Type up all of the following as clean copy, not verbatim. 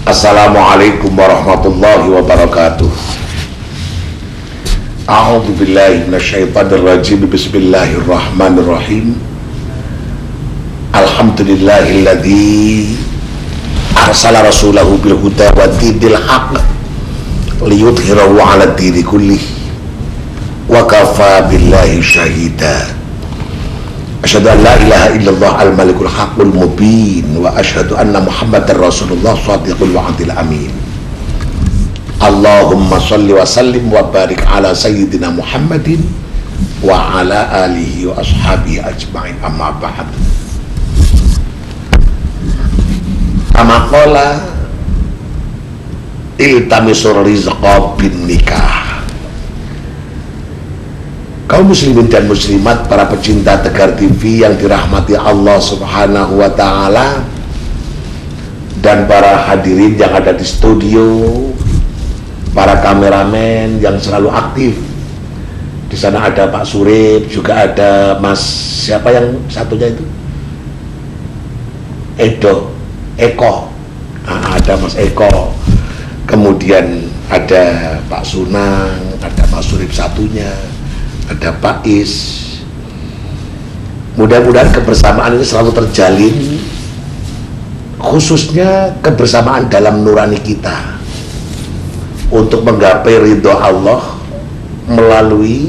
Assalamualaikum warahmatullahi wabarakatuh. A'udzu billahi minasyaitonir rajim. Bismillahirrahmanirrahim. Alhamdulillahilladzi arsala rasulahu bil huda wa dinil haqq liyudhhirahu 'ala dini kullih wa kafa billahi syahida. Asyhadu an la ilaha illallah al-malikul haqqul mubin wa asyhadu anna muhammadar rasulullah shadiqul wa'dil amin. Allahumma shalli wa sallim wa barik ala sayyidina Muhammadin wa ala alihi wa ashabihi ajma'in, amma ba'd. Kama qala iltamisur rizqa bin nikah. Kaum muslimin dan muslimat, para pecinta Tegar TV yang dirahmati Allah Subhanahu wa taala, dan para hadirin yang ada di studio, para kameramen yang selalu aktif. Di sana ada Pak Surip, juga ada Mas siapa yang satunya itu? Eko. Ada Mas Eko. Kemudian ada Pak Sunang, ada Mas Surip satunya, ada Pak Is. Mudah-mudahan kebersamaan ini selalu terjalin, khususnya kebersamaan dalam nurani kita, untuk menggapai ridho Allah melalui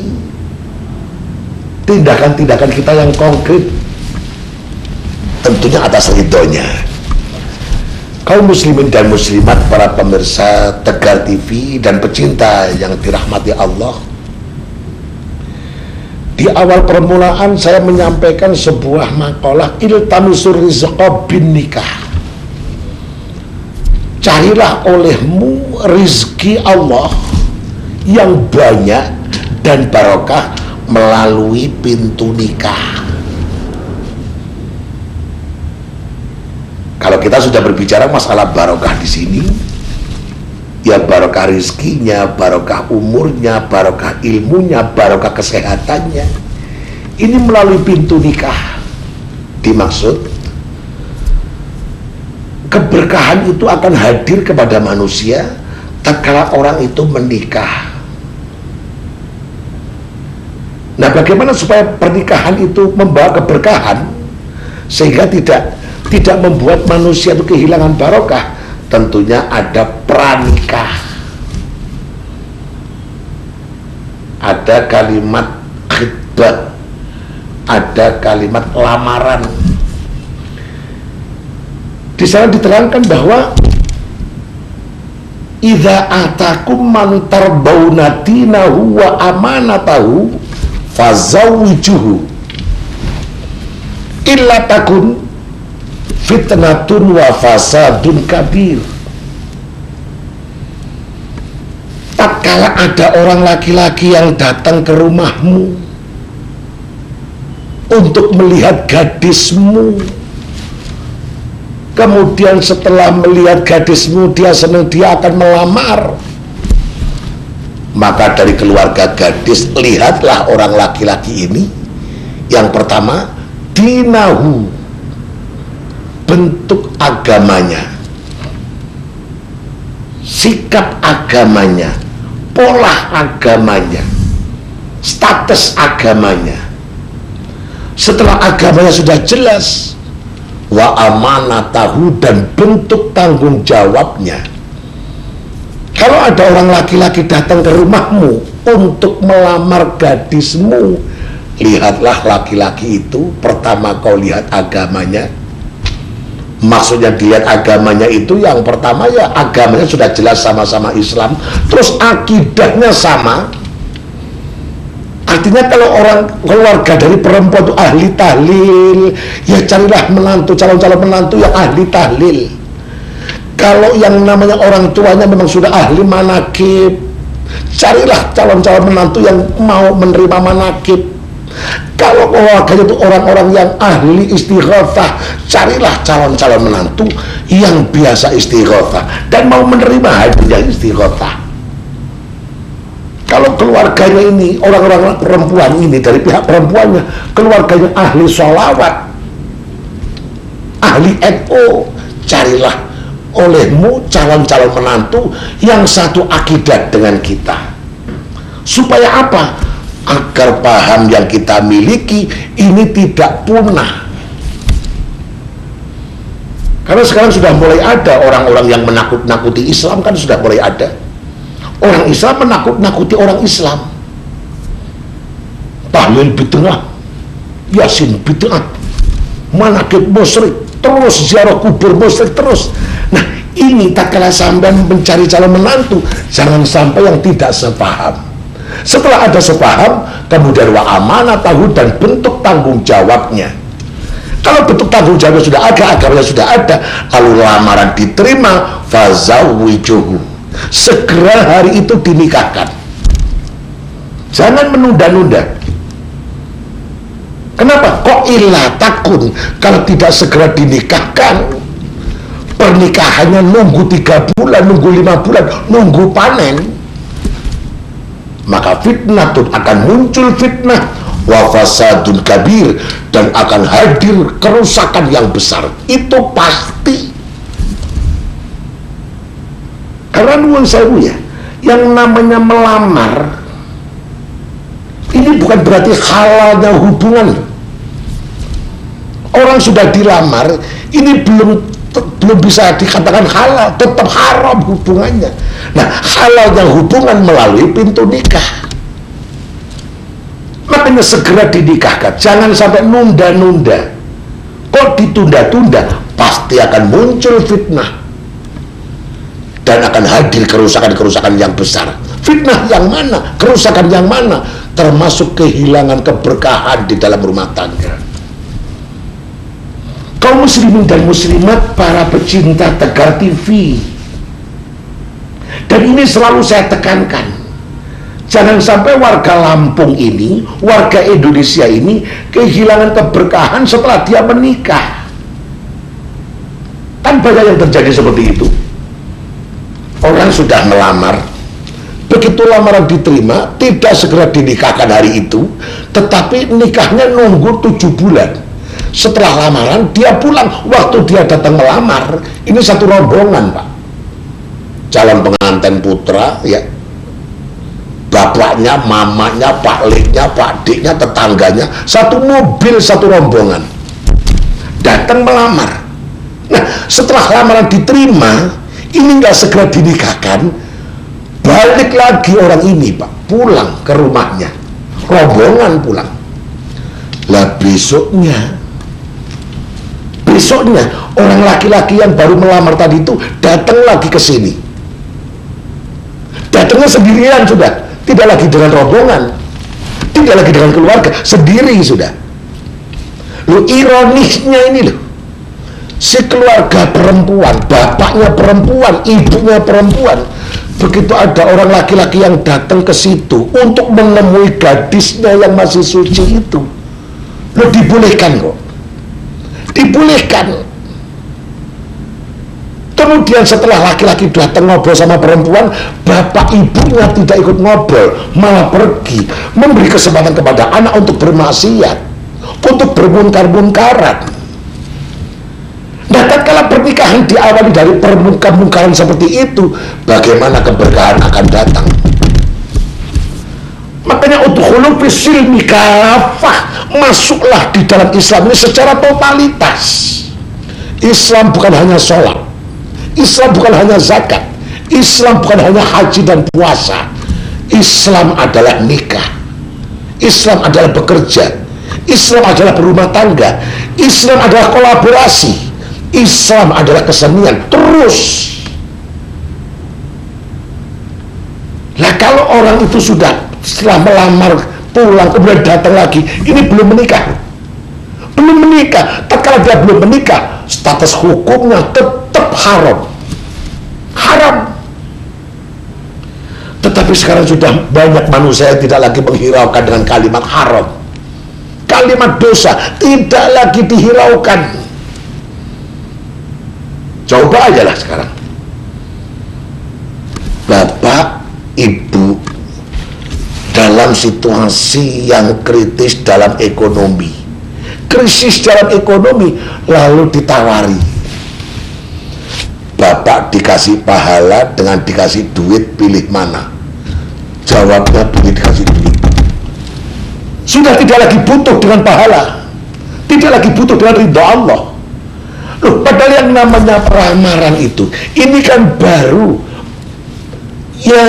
tindakan-tindakan kita yang konkret, tentunya atas ridhonya. Kaum muslimin dan muslimat, para pemirsa Tegar TV dan pecinta yang dirahmati Allah, di awal permulaan saya menyampaikan sebuah makalah iltamisur rizqa bin nikah. Carilah olehmu rizki Allah yang banyak dan barokah melalui pintu nikah. Kalau kita sudah berbicara masalah barokah di sini, ya barokah rizkinya, barokah umurnya, barokah ilmunya, barokah kesehatannya. Ini melalui pintu nikah. Dimaksud keberkahan itu akan hadir kepada manusia tatkala orang itu menikah. Nah, bagaimana supaya pernikahan itu membawa keberkahan sehingga tidak membuat manusia itu kehilangan barokah? Tentunya ada pranikah, ada kalimat khitbah, ada kalimat lamaran. Di sana diterangkan bahwa idza atakum man tarbawna dinahu wa amanatahu fazawwijuhu illa takun fitnatun wa fasadun kabir. Tatkala ada orang laki-laki yang datang ke rumahmu untuk melihat gadismu, kemudian setelah melihat gadismu dia senang, dia akan melamar, maka dari keluarga gadis lihatlah orang laki-laki ini. Yang pertama, dinahu, bentuk agamanya, sikap agamanya, pola agamanya, status agamanya. Setelah agamanya sudah jelas, wa amanatahu, dan bentuk tanggung jawabnya. Kalau ada orang laki-laki datang ke rumahmu untuk melamar gadismu, lihatlah laki-laki itu. Pertama kau lihat agamanya. Maksudnya dilihat agamanya itu yang pertama, ya agamanya sudah jelas sama-sama Islam, terus akidahnya sama. Artinya kalau orang keluarga dari perempuan itu ahli tahlil, ya carilah menantu, calon-calon menantu yang ahli tahlil. Kalau yang namanya orang tuanya memang sudah ahli manakib, carilah calon-calon menantu yang mau menerima manakib. Kalau keluarganya itu orang-orang yang ahli istighatsah, carilah calon-calon menantu yang biasa istighatsah dan mau menerima hadiah istighatsah. Kalau keluarganya ini, orang-orang perempuan ini, dari pihak perempuannya, keluarganya ahli sholawat, ahli NU, carilah olehmu calon-calon menantu yang satu akidah dengan kita. Supaya apa? Agar paham yang kita miliki ini tidak punah. Karena sekarang sudah mulai ada orang-orang yang menakut-nakuti Islam, kan sudah mulai ada. Orang Islam menakut-nakuti orang Islam. Tahlil bid'ah, Yasin bid'ah, manaqib musyrik, terus ziarah kubur musyrik terus. Nah, ini tak kalah sampean mencari calon menantu, jangan sampai yang tidak sepaham. Setelah ada sepaham, kemudian wa amanah tahu dan bentuk tanggung jawabnya. Kalau bentuk tanggung jawabnya sudah ada, agamanya sudah ada, lalu lamaran diterima, fazawwijuhu, segera hari itu dinikahkan. Jangan menunda-nunda. Kenapa? Kok ilah takun kalau tidak segera dinikahkan, pernikahannya nunggu 3 bulan, nunggu 5 bulan, nunggu panen, maka fitnah akan muncul, fitnah wa fasadun kabir, dan akan hadir kerusakan yang besar. Itu pasti. Karena nuwun sewu ya, yang namanya melamar ini bukan berarti halalnya hubungan. Orang sudah dilamar, ini belum bisa dikatakan halal, tetap haram hubungannya. Nah, halalnya hubungan melalui pintu nikah. Makanya segera dinikahkan, jangan sampai nunda-nunda. Kok ditunda-tunda, pasti akan muncul fitnah dan akan hadir kerusakan-kerusakan yang besar. Fitnah yang mana? Kerusakan yang mana? Termasuk kehilangan keberkahan di dalam rumah tangga. Kaum muslimin dan muslimat, para pecinta Tegar TV, dan ini selalu saya tekankan, jangan sampai warga Lampung ini, warga Indonesia ini kehilangan keberkahan setelah dia menikah. Kan banyak yang terjadi seperti itu. Orang sudah melamar, begitu lamaran diterima, tidak segera dinikahkan hari itu, tetapi nikahnya nunggu 7 bulan. Setelah lamaran dia pulang. Waktu dia datang melamar, ini satu rombongan, Pak, calon pengantin putra ya, bapaknya, mamanya, pak leknya, pak deknya, tetangganya, satu mobil, satu rombongan datang melamar. Nah, setelah lamaran diterima, ini nggak segera dinikahkan, balik lagi orang ini, Pak, pulang ke rumahnya, rombongan pulang. Lah besoknya orang laki-laki yang baru melamar tadi itu datang lagi ke sini. Datangnya sendirian sudah, tidak lagi dengan rombongan, tidak lagi dengan keluarga, sendiri sudah. Lu ironisnya ini loh, si keluarga perempuan, bapaknya perempuan, ibunya perempuan, begitu ada orang laki-laki yang datang ke situ untuk menemui gadisnya yang masih suci itu, lo dibolehkan kok, dibolehkan. Kemudian setelah laki-laki datang ngobrol sama perempuan, bapak ibunya tidak ikut ngobrol, malah pergi, memberi kesempatan kepada anak untuk bermaksiat, untuk bermungkar-mungkaran. Nah, tatkala pernikahan diawali dari permungkar-mungkaran seperti itu, bagaimana keberkahan akan datang? Makanya udkhulu fis-silmi kafah, masuklah di dalam Islam ini secara totalitas. Islam bukan hanya sholat, Islam bukan hanya zakat, Islam bukan hanya haji dan puasa. Islam adalah nikah, Islam adalah bekerja, Islam adalah berumah tangga, Islam adalah kolaborasi, Islam adalah kesenian. Terus lah, kalau orang itu sudah setelah melamar pulang kemudian datang lagi, ini belum menikah, belum menikah. Tatkala dia belum menikah, status hukumnya tetap haram, haram. Tetapi sekarang sudah banyak manusia yang tidak lagi menghiraukan dengan kalimat haram, kalimat dosa tidak lagi dihiraukan. Coba aja lah sekarang, bapak ibu dalam situasi yang kritis dalam ekonomi, krisis dalam ekonomi, lalu ditawari, bapak dikasih pahala dengan dikasih duit, pilih mana? Jawabnya pilih dikasih duit. Sudah tidak lagi butuh dengan pahala, tidak lagi butuh dengan ridha Allah. Loh, padahal yang namanya peramaran itu, ini kan baru ya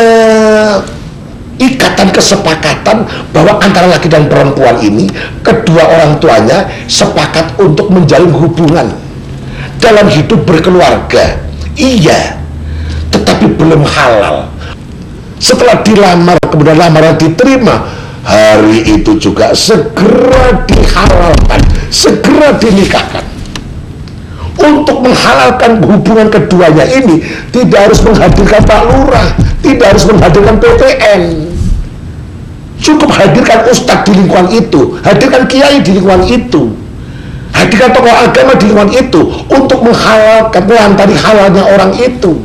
ikatan kesepakatan bahwa antara laki dan perempuan ini, kedua orang tuanya sepakat untuk menjalin hubungan dalam hidup berkeluarga. Iya, tetapi belum halal. Setelah dilamar, kemudian lamaran diterima, hari itu juga segera dihalalkan, segera dinikahkan. Untuk menghalalkan hubungan keduanya ini, tidak harus menghadirkan Pak Lurah, tidak harus menghadirkan PTN. Cukup hadirkan ustadz di lingkungan itu, hadirkan kiai di lingkungan itu, hadirkan tokoh agama di lingkungan itu, untuk menghalalkan, melantari halalnya orang itu,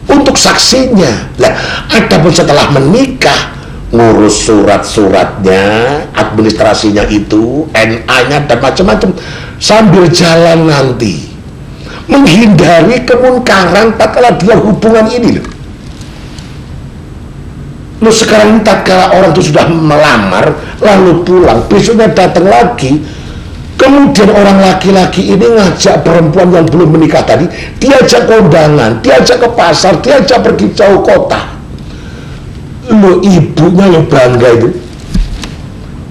untuk saksinya. Nah, adapun setelah menikah, ngurus surat-suratnya, administrasinya itu, NA-nya dan macam-macam, sambil jalan nanti, menghindari kemunkaran tatkala dia hubungan ini loh. Loh, sekarang ini tatkala orang itu sudah melamar lalu pulang, besoknya datang lagi, kemudian orang laki-laki ini ngajak perempuan yang belum menikah tadi, diajak kondangan, diajak ke pasar, diajak pergi jauh kota. Loh, ibunya yang bangga itu,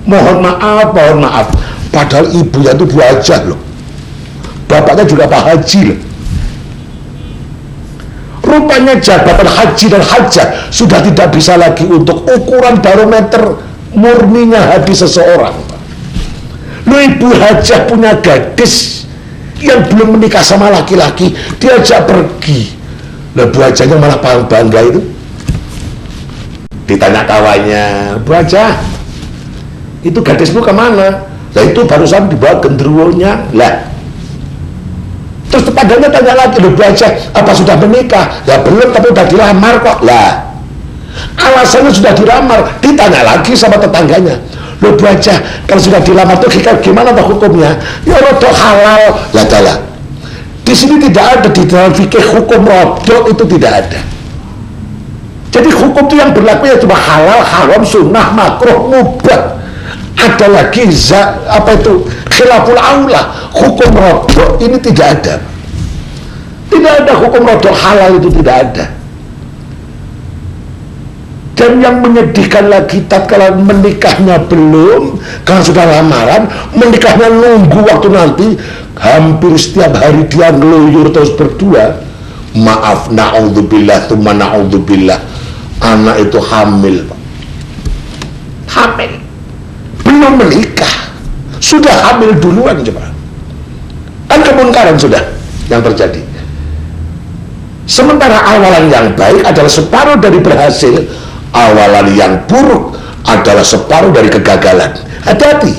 mohon maaf, padahal ibunya itu Bu Hajah loh, bapaknya juga Pak Haji loh. Rupanya jabatan haji dan hajah sudah tidak bisa lagi untuk ukuran barometer murninya hati seseorang. Loh, Ibu Hajah punya gadis yang belum menikah sama laki-laki, diajak pergi. Nah, Bu Hajahnya malah bangga itu. Ditanya kawannya, Bu Hajah, itu gadismu kemana? Nah, itu barusan dibawa genderuwonya. Lah, terus padanya tanya lagi, Bu Hajah, apa sudah menikah? Ya belum, tapi udah dilamar kok. Lah, alasannya sudah dilamar. Ditanya lagi sama tetangganya, loh Bu Hajah, kalau sudah dilamar tuh gimana tuh hukumnya? Ya rodok halal. Lah dalah, di sini tidak ada, di dalam fikih hukum rodok itu tidak ada. Jadi hukum itu yang berlaku ya cuma halal, haram, sunnah, makruh, mubah. Ada lagi khilaful aula. Hukum rodok ini tidak ada. Tidak ada hukum rodok halal, itu tidak ada. Dan yang menyedihkan lagi, tatkala menikahnya belum, karena sudah lamaran, menikahnya nunggu waktu nanti, hampir setiap hari dia ngeluyur terus berdua. Maaf, na'udzubillah, tsumma na'udzubillah, anak itu hamil, Pak. Hamil, belum menikah, sudah hamil duluan. Coba, kan kemunkaran sudah yang terjadi. Sementara awalan yang baik adalah separuh dari berhasil, awalan yang buruk adalah separuh dari kegagalan. Hati-hati.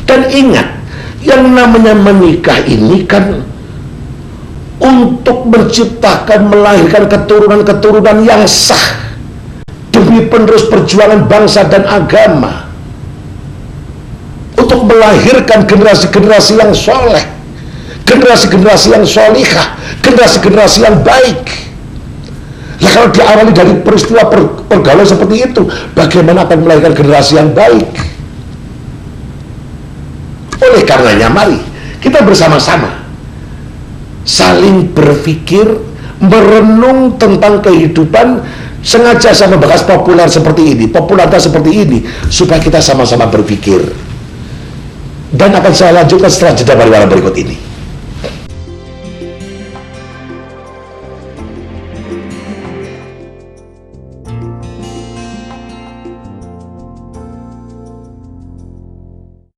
Dan ingat, yang namanya menikah ini kan untuk menciptakan, melahirkan keturunan-keturunan yang sah demi penerus perjuangan bangsa dan agama, untuk melahirkan generasi-generasi yang soleh, generasi-generasi yang solihah, generasi-generasi yang baik. Nah, kalau diawali dari peristiwa pergaulan seperti itu, bagaimana akan melahirkan generasi yang baik? Oleh karenanya, mari kita bersama-sama saling berpikir, merenung tentang kehidupan. Sengaja saya membahas populer seperti ini, popularitas seperti ini, supaya kita sama-sama berpikir. Dan akan saya lanjutkan setelah jeda pariwara berikut ini.